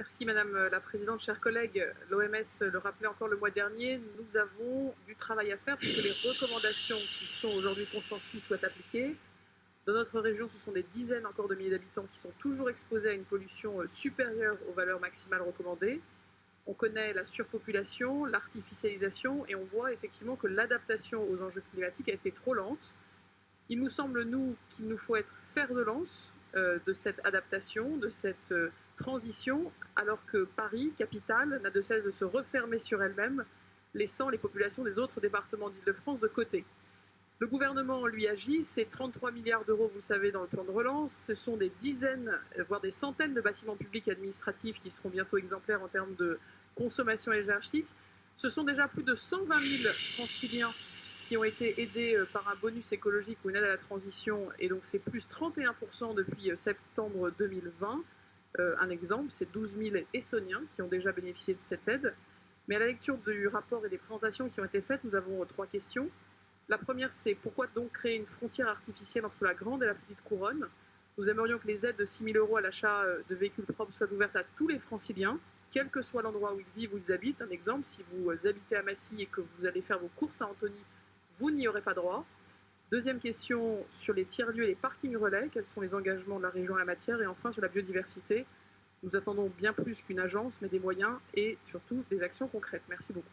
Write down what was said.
Merci Madame la Présidente, chers collègues. L'OMS le rappelait encore le mois dernier, nous avons du travail à faire pour que les recommandations qui sont aujourd'hui consensues soient appliquées. Dans notre région, ce sont des dizaines encore de milliers d'habitants qui sont toujours exposés à une pollution supérieure aux valeurs maximales recommandées. On connaît la surpopulation, l'artificialisation et on voit effectivement que l'adaptation aux enjeux climatiques a été trop lente. Il nous semble, nous, qu'il nous faut être fer de lance de cette adaptation, de cette transition, alors que Paris, capitale, n'a de cesse de se refermer sur elle-même, laissant les populations des autres départements d'Île-de-France de côté. Le gouvernement, lui, agit, c'est 33 milliards d'euros, vous le savez, dans le plan de relance, ce sont des dizaines, voire des centaines de bâtiments publics et administratifs qui seront bientôt exemplaires en termes de consommation énergétique. Ce sont déjà plus de 120 000 franciliens qui ont été aidés par un bonus écologique ou une aide à la transition, et donc c'est plus 31% depuis septembre 2020. Un exemple, c'est 12 000 Essoniens qui ont déjà bénéficié de cette aide. Mais à la lecture du rapport et des présentations qui ont été faites, nous avons trois questions. La première, c'est pourquoi donc créer une frontière artificielle entre la grande et la petite couronne? Nous aimerions que les aides de 6 000 euros à l'achat de véhicules propres soient ouvertes à tous les franciliens, quel que soit l'endroit où ils vivent ou ils habitent. Un exemple, si vous habitez à Massy et que vous allez faire vos courses à Antony, vous n'y aurez pas droit. Deuxième question sur les tiers-lieux et les parkings relais, quels sont les engagements de la région en la matière? Et enfin, sur la biodiversité, nous attendons bien plus qu'une agence, mais des moyens et surtout des actions concrètes. Merci beaucoup.